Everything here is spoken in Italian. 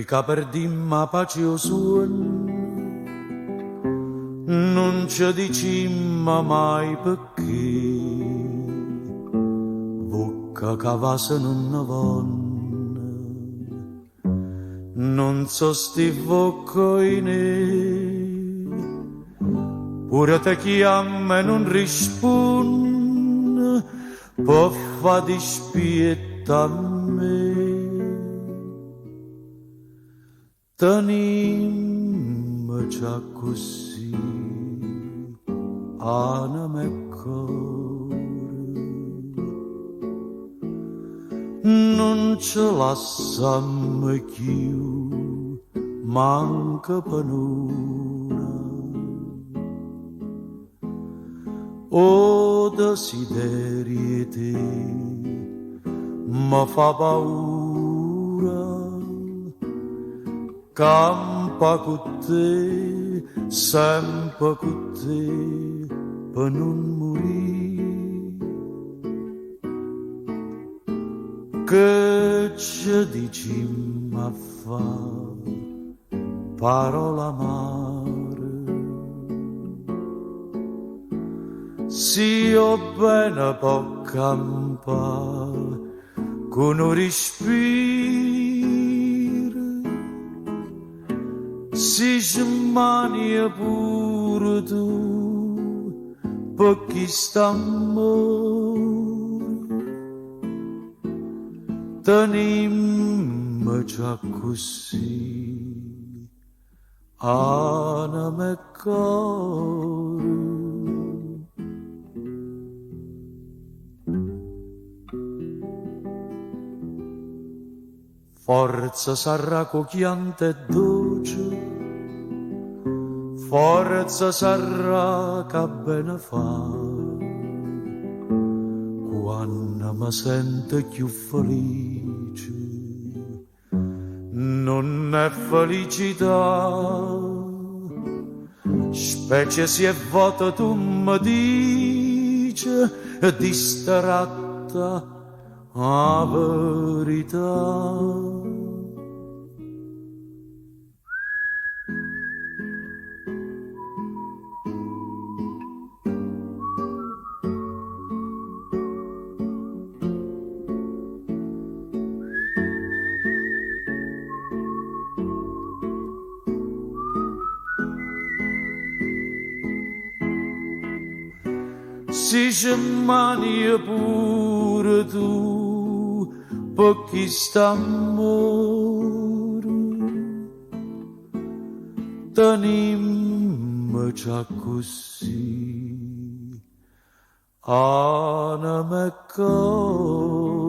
che perdimmo la pace o suono, non ci dicimmo mai perché, bocca che va se non ne vanno, non so sti voccoine, pure te chiama e non risponde, può fa dispietta a me. Tenim già così anima e cuore, non ce lasciamo più, manca per un'ora. O desideri te mi fa paura, campa con te, sempre con te, per non morire. Che ci dicimmo a fa parola amare, si io bene può campare con un respiro, si smania pure tu per chi sta amore, tenim già così anima e cuore. Forza sarà cochiante e dolce, forza sarà che bene fa, quando mi sento più felice, non è felicità, specie se è vuota tu mi dici, distratta a verità. Si smania pure tu per chi sta amore, tenim già così anima e cuore.